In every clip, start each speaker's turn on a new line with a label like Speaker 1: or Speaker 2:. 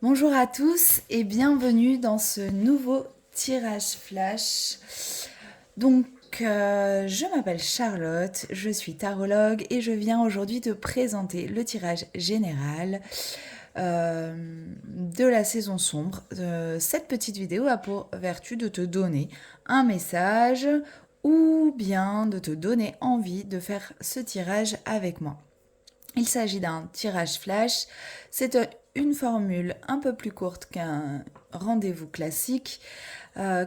Speaker 1: Bonjour à tous et bienvenue dans ce nouveau tirage flash. Je m'appelle Charlotte, je suis tarologue et je viens aujourd'hui te présenter le tirage général de la saison sombre. Cette petite vidéo a pour vertu de te donner un message ou bien de te donner envie de faire ce tirage avec moi. Il s'agit d'un tirage flash. C'est une formule un peu plus courte qu'un rendez-vous classique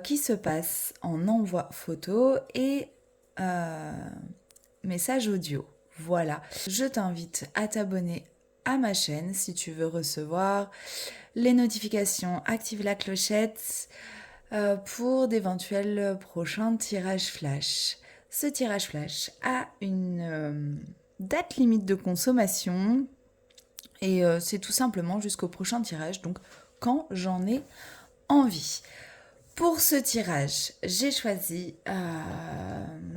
Speaker 1: qui se passe en envoi photo et message audio. Voilà, je t'invite à t'abonner à ma chaîne si tu veux recevoir les notifications, active la clochette pour d'éventuels prochains tirages flash. Ce tirage flash a une date limite de consommation et c'est tout simplement jusqu'au prochain tirage, donc quand j'en ai envie. Pour ce tirage, j'ai choisi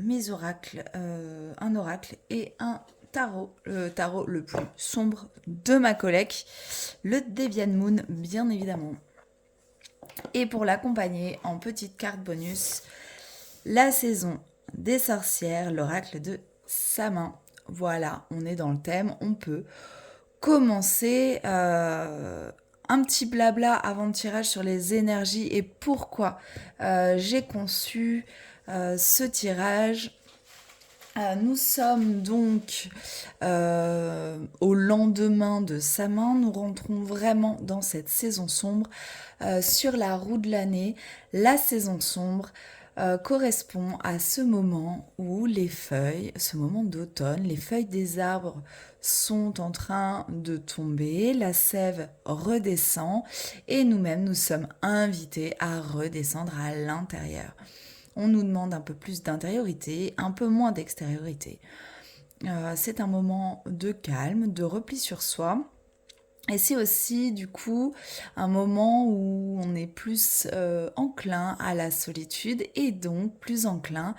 Speaker 1: mes oracles, un oracle et un tarot, le tarot le plus sombre de ma collecte, le Deviant Moon, bien évidemment. Et pour l'accompagner en petite carte bonus, la saison des sorcières, l'oracle de Samin. Voilà, on est dans le thème, on peut commencer un petit blabla avant le tirage sur les énergies et pourquoi j'ai conçu ce tirage. Nous sommes donc au lendemain de Samin, nous rentrons vraiment dans cette saison sombre sur la roue de l'année. La saison sombre correspond à ce moment où les feuilles, ce moment d'automne, les feuilles des arbres sont en train de tomber, la sève redescend et nous-mêmes nous sommes invités à redescendre à l'intérieur. On nous demande un peu plus d'intériorité, un peu moins d'extériorité. C'est un moment de calme, de repli sur soi. Et c'est aussi du coup un moment où on est plus enclin à la solitude et donc plus enclin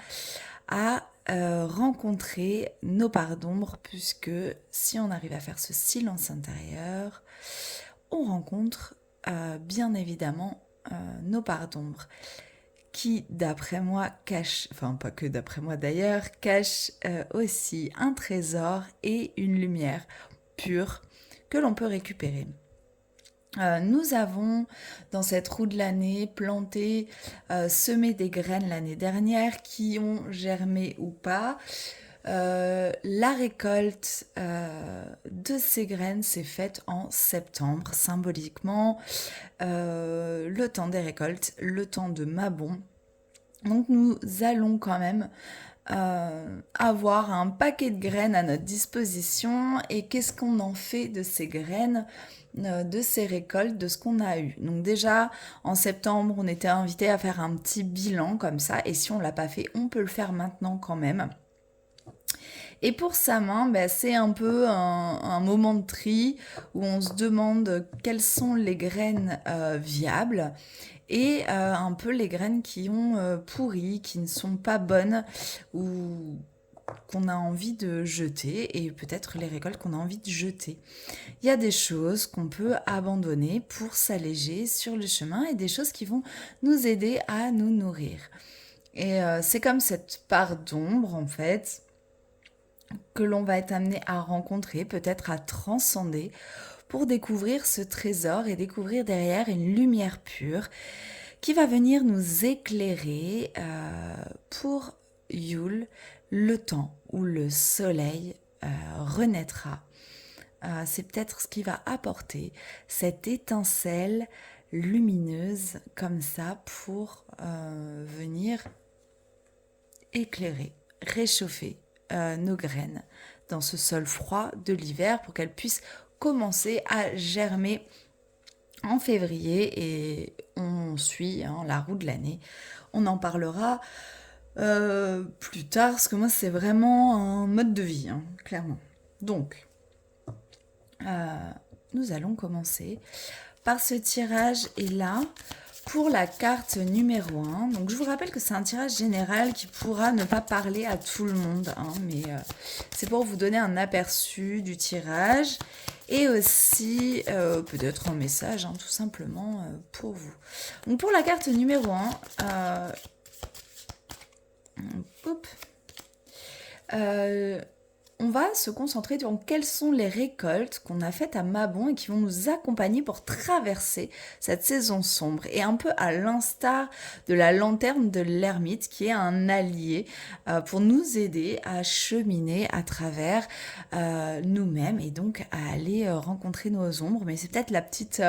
Speaker 1: à rencontrer nos parts d'ombre, puisque si on arrive à faire ce silence intérieur, on rencontre bien évidemment nos parts d'ombre qui, d'après moi, cache, enfin pas que d'après moi d'ailleurs, cache aussi un trésor et une lumière pure que l'on peut récupérer. Nous avons, dans cette roue de l'année, planté, semé des graines l'année dernière qui ont germé ou pas. La récolte de ces graines s'est faite en septembre, symboliquement. Le temps des récoltes, le temps de Mabon. Donc nous allons quand même avoir un paquet de graines à notre disposition et qu'est-ce qu'on en fait de ces graines, de ces récoltes, de ce qu'on a eu. Donc déjà en septembre on était invité à faire un petit bilan comme ça et si on l'a pas fait on peut le faire maintenant quand même. Et pour sa main, c'est un peu un moment de tri où on se demande quelles sont les graines viables et un peu les graines qui ont pourri, qui ne sont pas bonnes ou qu'on a envie de jeter et peut-être les récoltes qu'on a envie de jeter. Il y a des choses qu'on peut abandonner pour s'alléger sur le chemin et des choses qui vont nous aider à nous nourrir. Et c'est comme cette part d'ombre en fait que l'on va être amené à rencontrer, peut-être à transcender pour découvrir ce trésor et découvrir derrière une lumière pure qui va venir nous éclairer pour Yule, le temps où le soleil renaîtra. C'est peut-être ce qui va apporter cette étincelle lumineuse comme ça pour venir éclairer, réchauffer nos graines dans ce sol froid de l'hiver pour qu'elles puissent commencer à germer en février et on suit la roue de l'année. On en parlera plus tard parce que moi c'est vraiment un mode de vie, clairement. Donc, nous allons commencer par ce tirage et là, Pour la carte numéro 1, donc je vous rappelle que c'est un tirage général qui pourra ne pas parler à tout le monde, hein, mais c'est pour vous donner un aperçu du tirage et aussi peut-être un message, hein, tout simplement pour vous. Donc pour la carte numéro 1, on va se concentrer sur quelles sont les récoltes qu'on a faites à Mabon et qui vont nous accompagner pour traverser cette saison sombre. Et un peu à l'instar de la lanterne de l'ermite qui est un allié pour nous aider à cheminer à travers nous-mêmes et donc à aller rencontrer nos ombres. Mais c'est peut-être la petite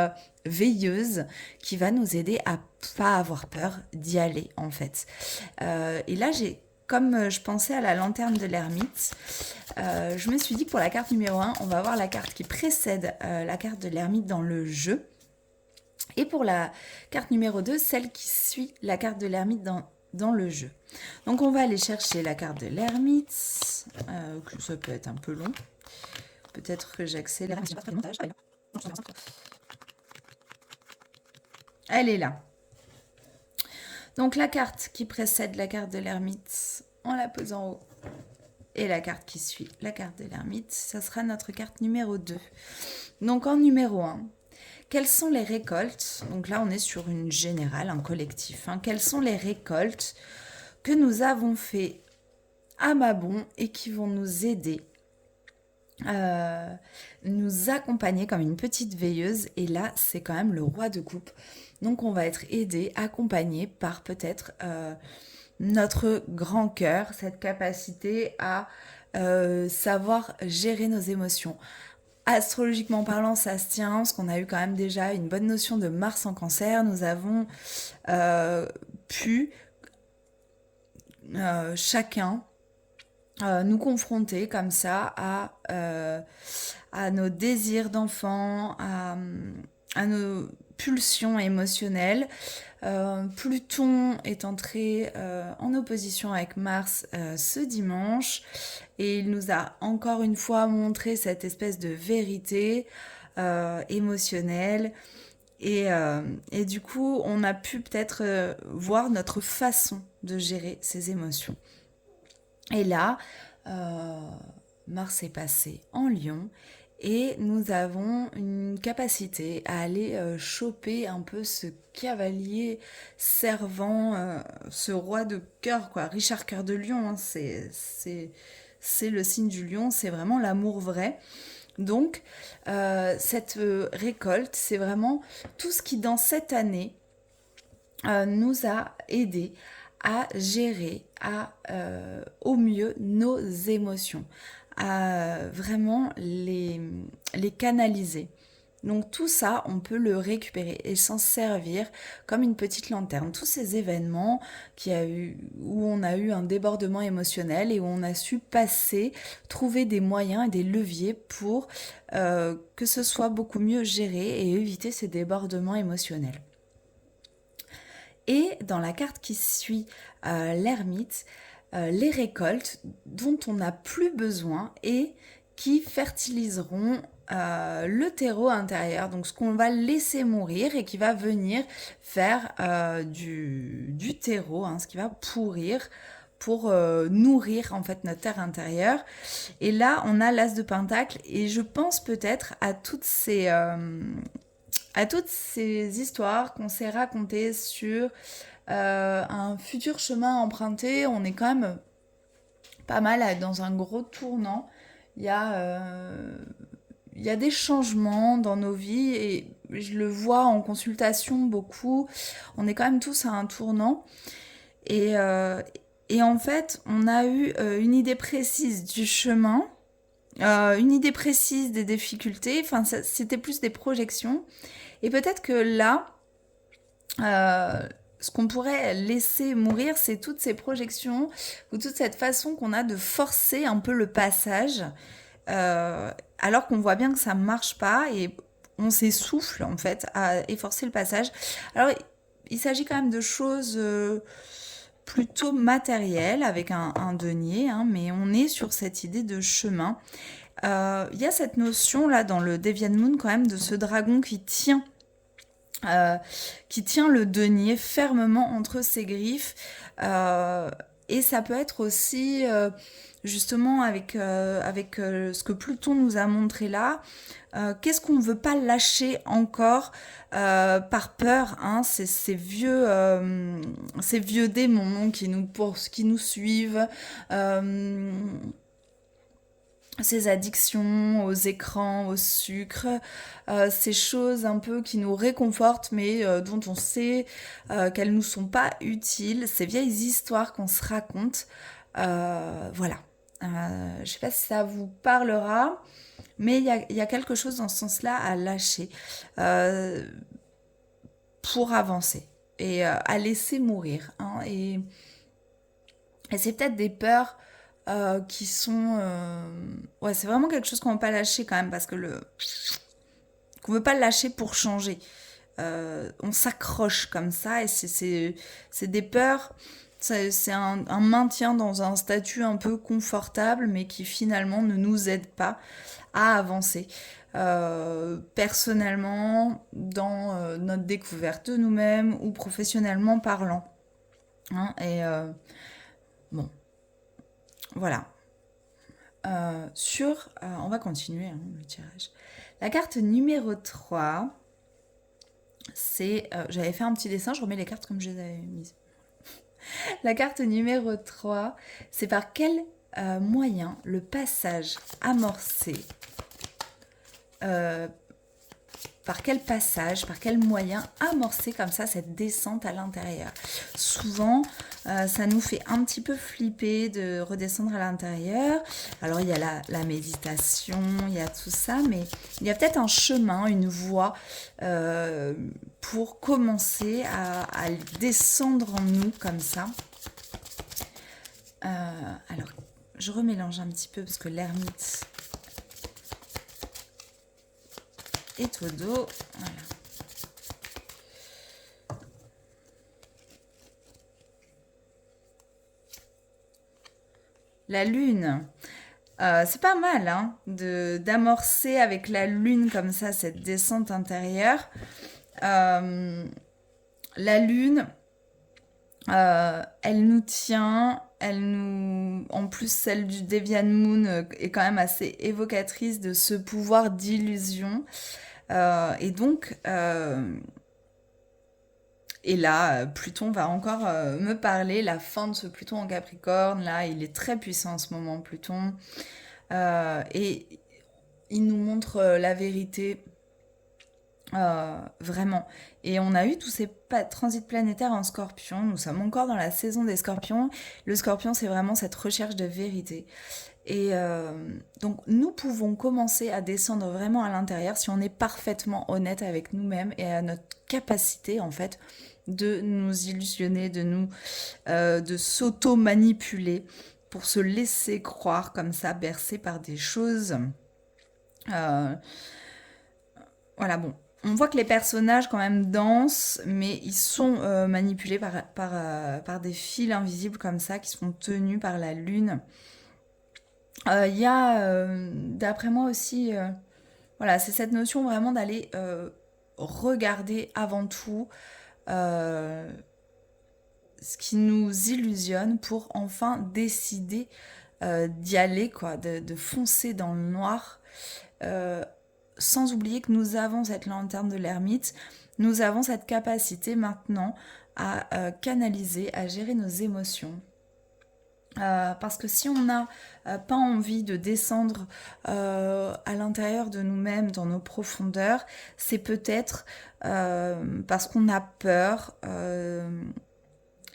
Speaker 1: veilleuse qui va nous aider à pas avoir peur d'y aller en fait. Et là comme je pensais à la lanterne de l'ermite, je me suis dit que pour la carte numéro 1, on va avoir la carte qui précède la carte de l'ermite dans le jeu. Et pour la carte numéro 2, celle qui suit la carte de l'ermite dans le jeu. Donc on va aller chercher la carte de l'ermite. Ça peut être un peu long. Peut-être que j'accélère. Elle est là. Donc la carte qui précède la carte de l'ermite, on la pose en haut. Et la carte qui suit la carte de l'ermite, ça sera notre carte numéro 2. Donc en numéro 1, quelles sont les récoltes? Donc là on est sur une générale, un collectif. Hein. Quelles sont les récoltes que nous avons fait à Mabon et qui vont nous aider nous accompagner comme une petite veilleuse, et là c'est quand même le roi de coupe, donc on va être aidé, accompagné par peut-être notre grand cœur, cette capacité à savoir gérer nos émotions. Astrologiquement parlant, ça se tient, parce qu'on a eu quand même déjà une bonne notion de Mars en Cancer. Nous avons pu chacun nous confronter comme ça à nos désirs d'enfant, à nos pulsions émotionnelles. Pluton est entré en opposition avec Mars ce dimanche et il nous a encore une fois montré cette espèce de vérité émotionnelle. Et du coup, on a pu peut-être voir notre façon de gérer ces émotions. Et là, Mars est passé en Lion et nous avons une capacité à aller choper un peu ce cavalier servant, ce roi de cœur, quoi. Richard Cœur de Lion, hein, c'est le signe du lion, c'est vraiment l'amour vrai. Donc, cette récolte, c'est vraiment tout ce qui, dans cette année, nous a aidés à gérer au mieux nos émotions, à vraiment les canaliser. Donc tout ça, on peut le récupérer et s'en servir comme une petite lanterne. Tous ces événements où on a eu un débordement émotionnel et où on a su trouver des moyens et des leviers pour que ce soit beaucoup mieux géré et éviter ces débordements émotionnels. Et dans la carte qui suit l'ermite, les récoltes dont on n'a plus besoin et qui fertiliseront le terreau intérieur, donc ce qu'on va laisser mourir et qui va venir faire du terreau, hein, ce qui va pourrir pour nourrir en fait notre terre intérieure. Et là, on a l'as de pentacle et je pense peut-être à toutes ces histoires qu'on s'est racontées sur un futur chemin emprunté. On est quand même pas mal dans un gros tournant. Il y a des changements dans nos vies et je le vois en consultation beaucoup. On est quand même tous à un tournant. Et en fait, on a eu une idée précise du chemin, une idée précise des difficultés. Enfin, c'était plus des projections. Et peut-être que là, ce qu'on pourrait laisser mourir, c'est toutes ces projections ou toute cette façon qu'on a de forcer un peu le passage, alors qu'on voit bien que ça ne marche pas et on s'essouffle en fait à efforcer le passage. Alors, il s'agit quand même de choses plutôt matérielles avec un denier, hein, mais on est sur cette idée de chemin. Il y a cette notion là dans le Deviant Moon quand même de ce dragon qui tient euh, qui tient le denier fermement entre ses griffes. Et ça peut être aussi, justement, avec ce que Pluton nous a montré là, qu'est-ce qu'on ne veut pas lâcher encore par peur, hein, ces vieux démons qui nous suivent, euh, ces addictions aux écrans, au sucre, ces choses un peu qui nous réconfortent mais dont on sait qu'elles ne nous sont pas utiles, ces vieilles histoires qu'on se raconte. Voilà. Je ne sais pas si ça vous parlera, mais il y a quelque chose dans ce sens-là à lâcher euh, pour avancer et à laisser mourir, hein. Et c'est peut-être des peurs qui sont... Ouais, c'est vraiment quelque chose qu'on ne veut pas lâcher quand même, parce que qu'on ne veut pas le lâcher pour changer. On s'accroche comme ça, et c'est des peurs, c'est un maintien dans un statut un peu confortable, mais qui finalement ne nous aide pas à avancer. Personnellement, dans notre découverte de nous-mêmes ou professionnellement parlant, hein. Bon, voilà. On va continuer, hein, le tirage. La carte numéro 3, c'est... j'avais fait un petit dessin, je remets les cartes comme je les avais mises. La carte numéro 3, c'est par quel moyen le passage amorcé, euh, par quel passage, par quel moyen amorcer comme ça cette descente à l'intérieur. Souvent, ça nous fait un petit peu flipper de redescendre à l'intérieur. Alors, il y a la méditation, il y a tout ça, mais il y a peut-être un chemin, une voie pour commencer à descendre en nous comme ça. Alors, je remélange un petit peu parce que l'ermite est au dos. Voilà. La lune. C'est pas mal, hein, d'amorcer avec la lune comme ça cette descente intérieure. La lune, elle nous tient, en plus celle du Deviant Moon est quand même assez évocatrice de ce pouvoir d'illusion. Et donc, et là, Pluton va encore me parler, la fin de ce Pluton en Capricorne, là, il est très puissant en ce moment, Pluton. Et il nous montre la vérité, vraiment. Et on a eu tous ces transits planétaires en Scorpion, nous sommes encore dans la saison des Scorpions. Le Scorpion, c'est vraiment cette recherche de vérité. Et donc, nous pouvons commencer à descendre vraiment à l'intérieur si on est parfaitement honnête avec nous-mêmes et à notre capacité, en fait, de nous illusionner, de s'auto-manipuler pour se laisser croire comme ça, bercé par des choses. Euh, voilà, bon. On voit que les personnages quand même dansent, mais ils sont manipulés par des fils invisibles comme ça qui sont tenus par la lune. Il y a, d'après moi aussi, voilà, c'est cette notion vraiment d'aller regarder avant tout euh, ce qui nous illusionne pour enfin décider d'y aller, quoi, de foncer dans le noir. Euh, Sans oublier que nous avons cette lanterne de l'ermite, nous avons cette capacité maintenant à canaliser, à gérer nos émotions. Parce que si on n'a pas envie de descendre à l'intérieur de nous-mêmes, dans nos profondeurs, c'est peut-être parce qu'on a peur.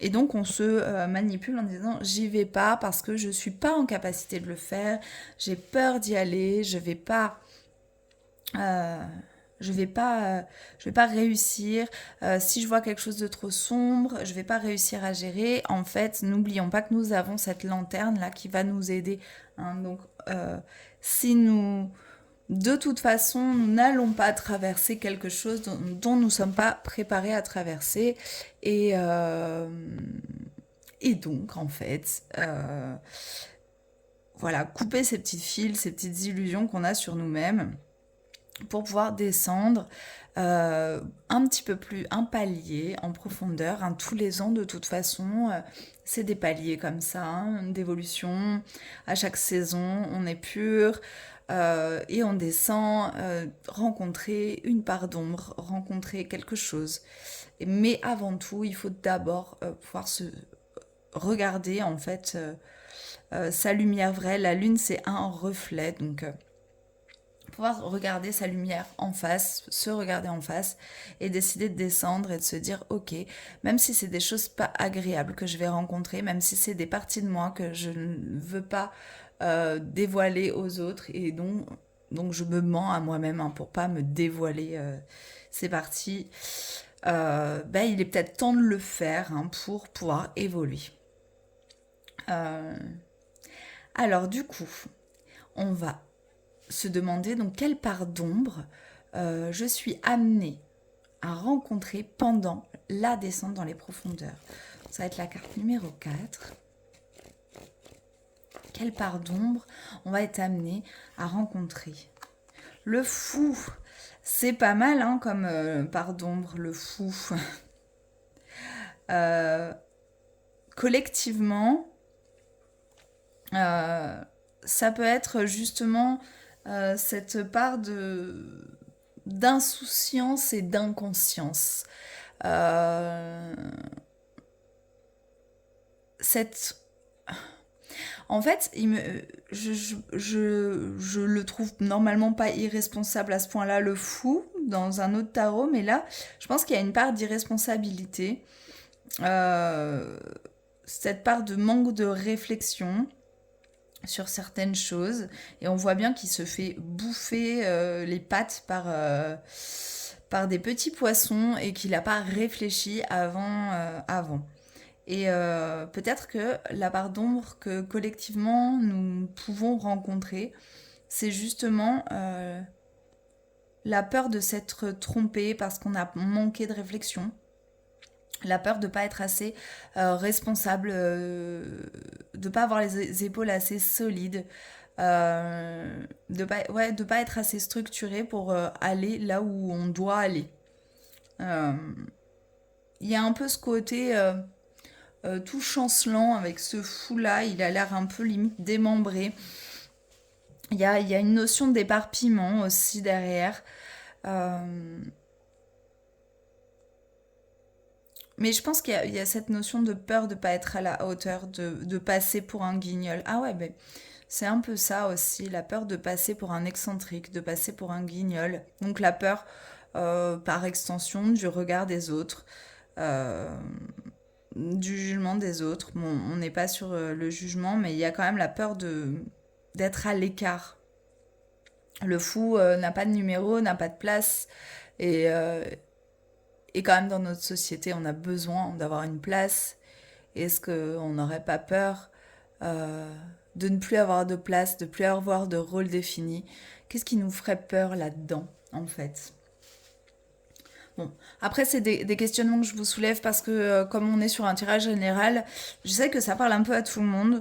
Speaker 1: Et donc on se manipule en disant j'y vais pas parce que je suis pas en capacité de le faire, j'ai peur d'y aller, euh, je vais pas réussir. Si je vois quelque chose de trop sombre, je vais pas réussir à gérer. En fait, n'oublions pas que nous avons cette lanterne là qui va nous aider, hein. Donc, si nous, de toute façon, nous n'allons pas traverser quelque chose dont nous ne sommes pas préparés à traverser, et et donc, en fait, voilà, couper ces petits fils, ces petites illusions qu'on a sur nous-mêmes pour pouvoir descendre. un petit peu plus un palier en profondeur, hein, tous les ans de toute façon. C'est des paliers comme ça, hein, d'évolution. À chaque saison, on est pur et on descend, rencontrer une part d'ombre, rencontrer quelque chose. Mais avant tout, il faut d'abord pouvoir se regarder en fait sa lumière vraie. La lune, c'est un reflet, donc pouvoir regarder sa lumière en face, se regarder en face et décider de descendre et de se dire ok, même si c'est des choses pas agréables que je vais rencontrer, même si c'est des parties de moi que je ne veux pas dévoiler aux autres et donc je me mens à moi-même hein, pour pas me dévoiler ces parties, ben, il est peut-être temps de le faire hein, pour pouvoir évoluer. Euh, alors du coup, on va se demander donc quelle part d'ombre je suis amenée à rencontrer pendant la descente dans les profondeurs. Ça va être la carte numéro 4. Quelle part d'ombre on va être amené à rencontrer? Le fou, c'est pas mal hein, comme part d'ombre, le fou. Euh, collectivement, ça peut être justement cette part d'insouciance et d'inconscience. Euh, cette En fait, je le trouve normalement pas irresponsable à ce point-là, le fou, dans un autre tarot, mais là, je pense qu'il y a une part d'irresponsabilité, euh, cette part de manque de réflexion sur certaines choses, et on voit bien qu'il se fait bouffer les pattes par des petits poissons et qu'il n'a pas réfléchi avant. Et peut-être que la part d'ombre que collectivement nous pouvons rencontrer, c'est justement la peur de s'être trompé parce qu'on a manqué de réflexion, la peur de ne pas être assez responsable, de ne pas avoir les épaules assez solides, de pas être assez structuré pour aller là où on doit aller. Euh, Il y a un peu ce côté tout chancelant avec ce fou-là, il a l'air un peu limite démembré. Il y a une notion d'éparpillement aussi derrière. Euh, mais je pense qu'il y a cette notion de peur de ne pas être à la hauteur, de passer pour un guignol. Ah ouais, ben, c'est un peu ça aussi, la peur de passer pour un excentrique, de passer pour un guignol. Donc la peur, par extension, du regard des autres. Euh, du jugement des autres. Bon, on n'est pas sur le jugement, mais il y a quand même la peur d'être à l'écart. Le fou n'a pas de numéro, n'a pas de place, et, euh, et quand même dans notre société, on a besoin d'avoir une place. Est-ce qu'on n'aurait pas peur euh, de ne plus avoir de place, de ne plus avoir de rôle défini? Qu'est-ce qui nous ferait peur là-dedans, en fait? Bon, après, c'est des questionnements que je vous soulève parce que, comme on est sur un tirage général, je sais que ça parle un peu à tout le monde.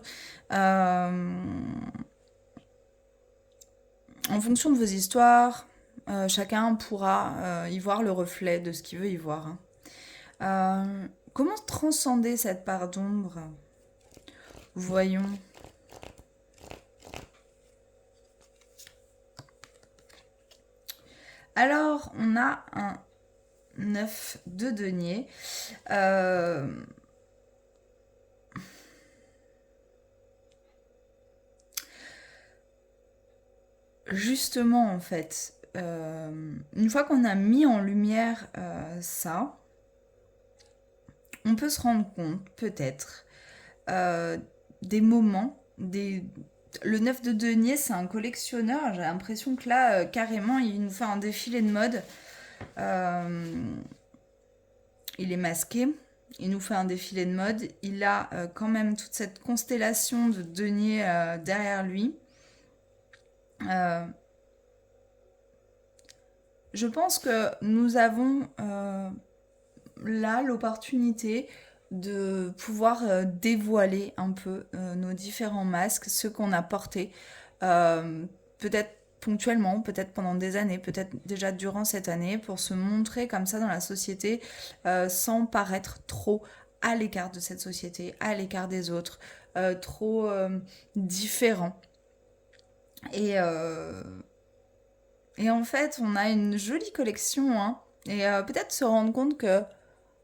Speaker 1: Euh, En fonction de vos histoires, chacun pourra y voir le reflet de ce qu'il veut y voir, hein. Comment transcender cette part d'ombre? Voyons. Alors, on a un 9 de denier. Euh, Justement, en fait, une fois qu'on a mis en lumière ça, on peut se rendre compte, peut-être, euh, des moments, le 9 de denier, c'est un collectionneur. J'ai l'impression que là, carrément, il nous fait un défilé de mode. Euh, il est masqué. Il nous fait un défilé de mode. Il a quand même toute cette constellation de deniers derrière lui. Euh, je pense que nous avons là l'opportunité de pouvoir dévoiler un peu nos différents masques, ceux qu'on a portés. Peut-être ponctuellement, peut-être pendant des années, peut-être déjà durant cette année, pour se montrer comme ça dans la société sans paraître trop à l'écart de cette société, à l'écart des autres, trop différent. Et, euh, et en fait, on a une jolie collection, hein, et peut-être se rendre compte que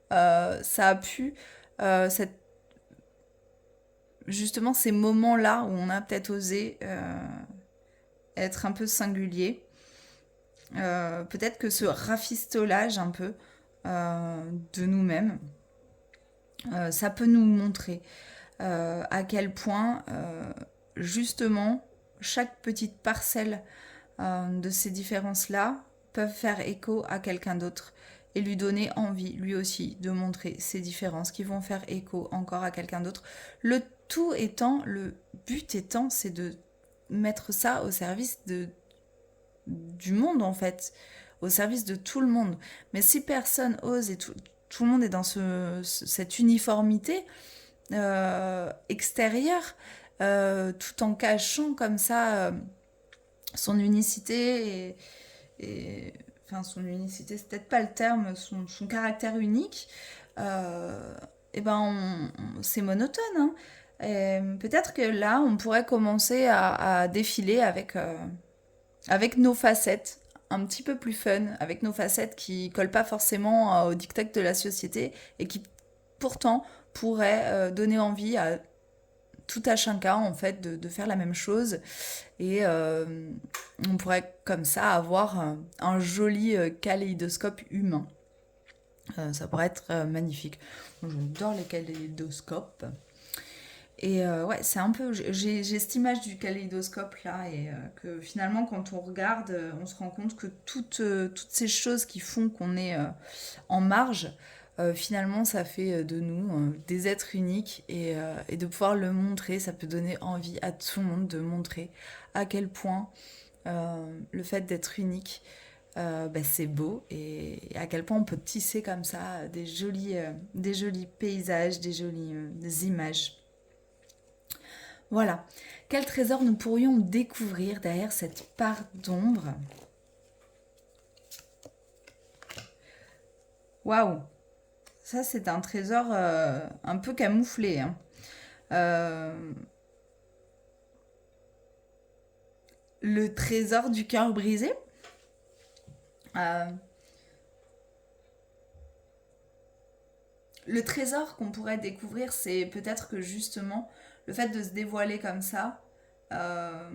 Speaker 1: ça a pu, cette, justement, ces moments-là où on a peut-être osé être un peu singulier. Peut-être que ce rafistolage un peu de nous-mêmes, ça peut nous montrer à quel point justement chaque petite parcelle de ces différences-là peuvent faire écho à quelqu'un d'autre et lui donner envie, lui aussi, de montrer ces différences qui vont faire écho encore à quelqu'un d'autre. Le tout étant, le but étant, c'est de mettre ça au service du monde en fait, au service de tout le monde. Mais si personne ose et tout le monde est dans cette uniformité extérieure, tout en cachant comme ça son unicité et enfin son unicité, c'est peut-être pas le terme, son caractère unique, et ben c'est monotone. Hein. Et peut-être que là, on pourrait commencer à défiler avec nos facettes un petit peu plus fun, avec nos facettes qui collent pas forcément au diktat de la société et qui pourtant pourraient donner envie à tout à chacun en fait de faire la même chose et on pourrait comme ça avoir un joli kaléidoscope humain. Ça pourrait être magnifique. J'adore les kaléidoscopes. Et ouais, c'est un peu. J'ai cette image du kaléidoscope là, et que finalement, quand on regarde, on se rend compte que toutes ces choses qui font qu'on est en marge, finalement, ça fait de nous des êtres uniques, et de pouvoir le montrer, ça peut donner envie à tout le monde de montrer à quel point le fait d'être unique, bah, c'est beau, et à quel point on peut tisser comme ça des jolis paysages, des jolies des images. Voilà. Quel trésor nous pourrions découvrir derrière cette part d'ombre? Waouh! Ça, c'est un trésor un peu camouflé. Hein. Euh, le trésor du cœur brisé. Euh, le trésor qu'on pourrait découvrir, c'est peut-être que justement, le fait de se dévoiler comme euh,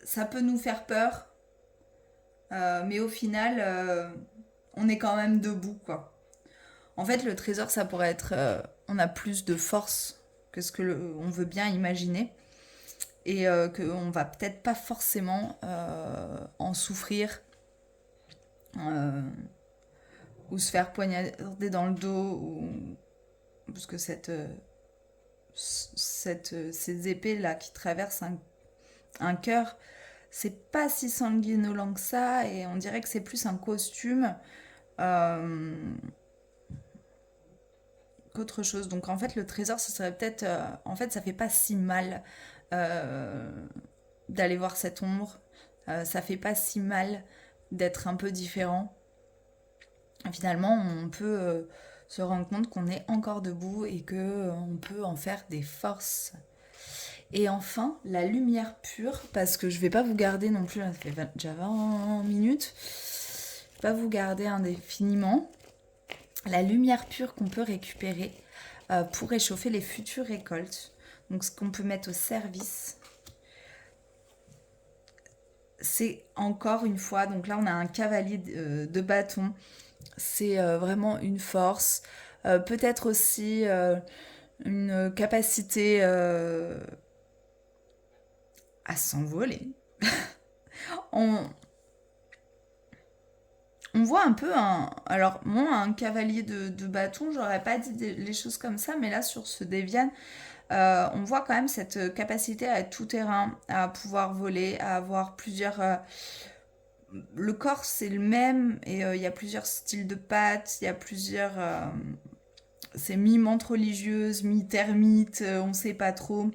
Speaker 1: ça peut nous faire peur, mais au final, on est quand même debout, quoi. En fait, le trésor, ça pourrait être, on a plus de force que ce que on veut bien imaginer, et qu'on va peut-être pas forcément en souffrir euh, ou se faire poignarder dans le dos, parce que ces épées là qui traversent un cœur, c'est pas si sanguinolent que ça, et on dirait que c'est plus un costume euh, qu'autre chose. Donc en fait, le trésor, ce serait peut-être. En fait, ça fait pas si mal euh, d'aller voir cette ombre. Ça fait pas si mal d'être un peu différent. Finalement, on peut se rendre compte qu'on est encore debout et que on peut en faire des forces. Et enfin, la lumière pure, parce que je vais pas vous garder non plus, là, ça fait déjà 20 minutes, je vais pas vous garder indéfiniment. La lumière pure qu'on peut récupérer pour réchauffer les futures récoltes. Donc ce qu'on peut mettre au service, c'est encore une fois, donc là on a un cavalier de bâton, c'est vraiment une force, peut-être aussi une capacité à s'envoler. On, on voit un peu un... Alors moi, un cavalier de bâton, j'aurais pas dit les choses comme ça, mais là sur ce Devian, on voit quand même cette capacité à être tout terrain, à pouvoir voler, à avoir plusieurs... le corps c'est le même, et il y a plusieurs styles de pattes, il y a plusieurs... c'est mi-menthe religieuse, mi-termite, on sait pas trop.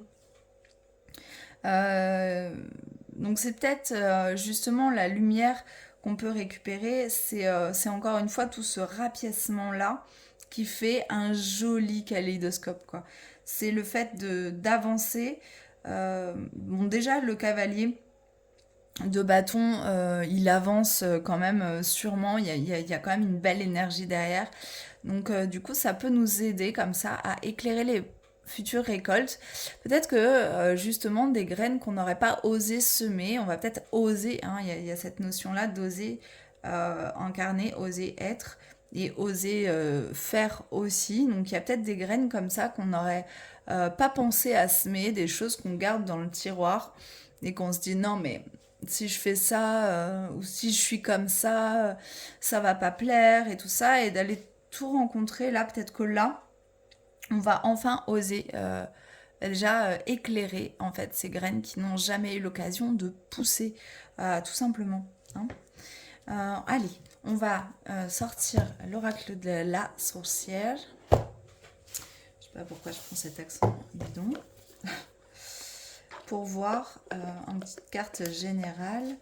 Speaker 1: Euh, Donc c'est peut-être justement la lumière qu'on peut récupérer, c'est encore une fois tout ce rapiècement-là qui fait un joli kaléidoscope, quoi. C'est le fait d'avancer. Bon, déjà, le cavalier de bâton, il avance quand même sûrement, il y a quand même une belle énergie derrière. Donc du coup, ça peut nous aider comme ça à éclairer les futures récoltes. Peut-être que justement des graines qu'on n'aurait pas osé semer, on va peut-être oser, hein, il y a cette notion-là d'oser incarner, oser être et oser faire aussi. Donc il y a peut-être des graines comme ça qu'on n'aurait pas pensé à semer, des choses qu'on garde dans le tiroir et qu'on se dit non mais si je fais ça ou si je suis comme ça va pas plaire et tout ça et d'aller tout rencontrer là peut-être que là on va enfin oser déjà éclairer en fait ces graines qui n'ont jamais eu l'occasion de pousser tout simplement, hein. Allez, on va sortir l'oracle de la sorcière. Je sais pas pourquoi je prends cet accent bidon. Pour voir une petite carte générale.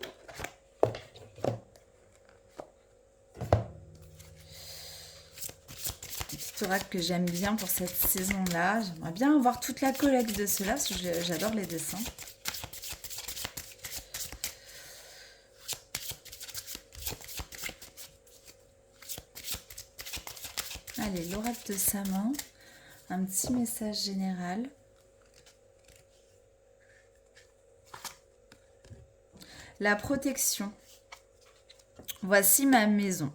Speaker 1: Petit oracle que j'aime bien pour cette saison-là. J'aimerais bien avoir toute la collecte de ceux-là parce que j'adore les dessins. Allez, l'oracle de sa main. Un petit message général. La protection. Voici ma maison.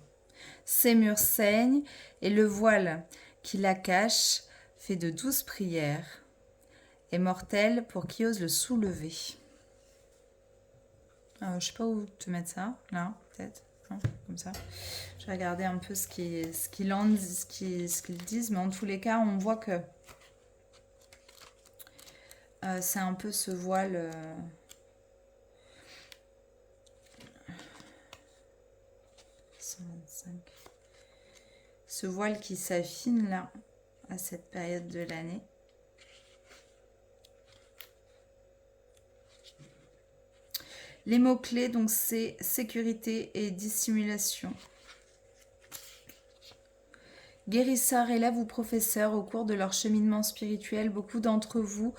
Speaker 1: Ses murs saignent et le voile qui la cache fait de douces prières. Est mortel pour qui ose le soulever. Je sais pas où te mettre ça. Là, peut-être. Non, comme ça. Je vais regarder un peu ce qu'ils disent. Mais en tous les cas, on voit que c'est un peu ce voile... 125. Ce voile qui s'affine là, à cette période de l'année. Les mots-clés, donc, c'est sécurité et dissimulation. Guérisseurs, élèves ou professeurs, au cours de leur cheminement spirituel, beaucoup d'entre vous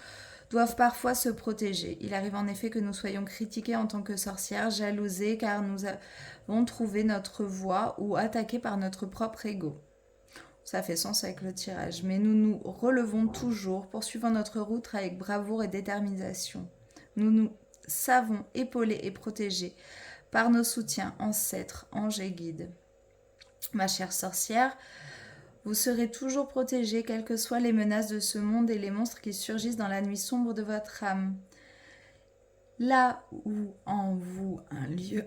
Speaker 1: doivent parfois se protéger. Il arrive en effet que nous soyons critiqués en tant que sorcières, jalousés car nous avons trouvé notre voie ou attaqués par notre propre ego. Ça fait sens avec le tirage. Mais nous nous relevons toujours, poursuivant notre route avec bravoure et détermination. Nous nous savons épaulés et protégés par nos soutiens, ancêtres, anges et guides. Ma chère sorcière, vous serez toujours protégée, quelles que soient les menaces de ce monde et les monstres qui surgissent dans la nuit sombre de votre âme. Là où en vous un lieu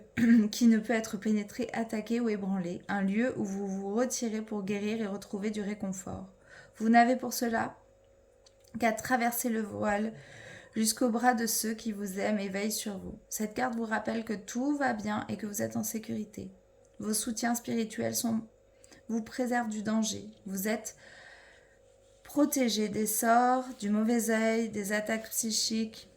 Speaker 1: qui ne peut être pénétré, attaqué ou ébranlé, un lieu où vous vous retirez pour guérir et retrouver du réconfort. Vous n'avez pour cela qu'à traverser le voile jusqu'au bras de ceux qui vous aiment et veillent sur vous. Cette carte vous rappelle que tout va bien et que vous êtes en sécurité. Vos soutiens spirituels vous préservent du danger. Vous êtes protégé des sorts, du mauvais œil, des attaques psychiques,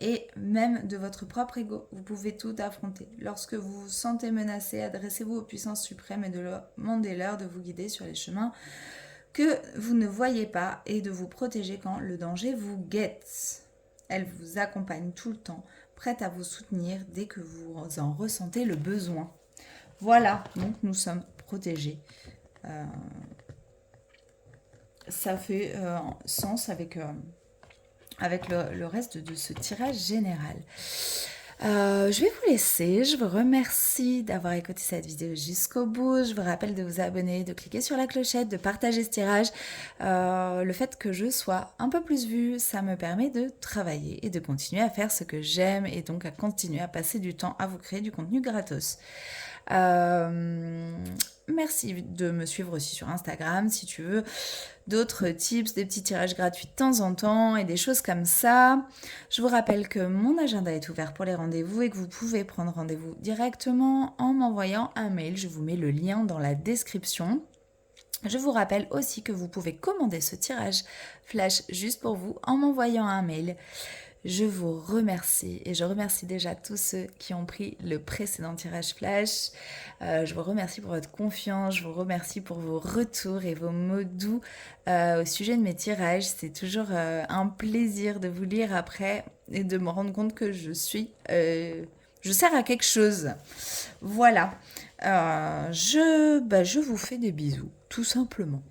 Speaker 1: et même de votre propre ego. Vous pouvez tout affronter. Lorsque vous vous sentez menacé, adressez-vous aux puissances suprêmes et demandez-leur de vous guider sur les chemins que vous ne voyez pas et de vous protéger quand le danger vous guette. Elle vous accompagne tout le temps, prête à vous soutenir dès que vous en ressentez le besoin. Voilà, donc nous sommes protégés. Ça fait sens avec le reste de ce tirage général. Je vais vous laisser. Je vous remercie d'avoir écouté cette vidéo jusqu'au bout. Je vous rappelle de vous abonner, de cliquer sur la clochette, de partager ce tirage. Le fait que je sois un peu plus vue, ça me permet de travailler et de continuer à faire ce que j'aime et donc à continuer à passer du temps à vous créer du contenu gratos. Merci de me suivre aussi sur Instagram si tu veux d'autres tips, des petits tirages gratuits de temps en temps et des choses comme ça. Je vous rappelle que mon agenda est ouvert pour les rendez-vous et que vous pouvez prendre rendez-vous directement en m'envoyant un mail. Je vous mets le lien dans la description. Je vous rappelle aussi que vous pouvez commander ce tirage flash juste pour vous en m'envoyant un mail. Je vous remercie et je remercie déjà tous ceux qui ont pris le précédent tirage flash. Je vous remercie pour votre confiance, je vous remercie pour vos retours et vos mots doux au sujet de mes tirages. C'est toujours un plaisir de vous lire après et de me rendre compte que je sers à quelque chose. Voilà. Je vous fais des bisous, tout simplement.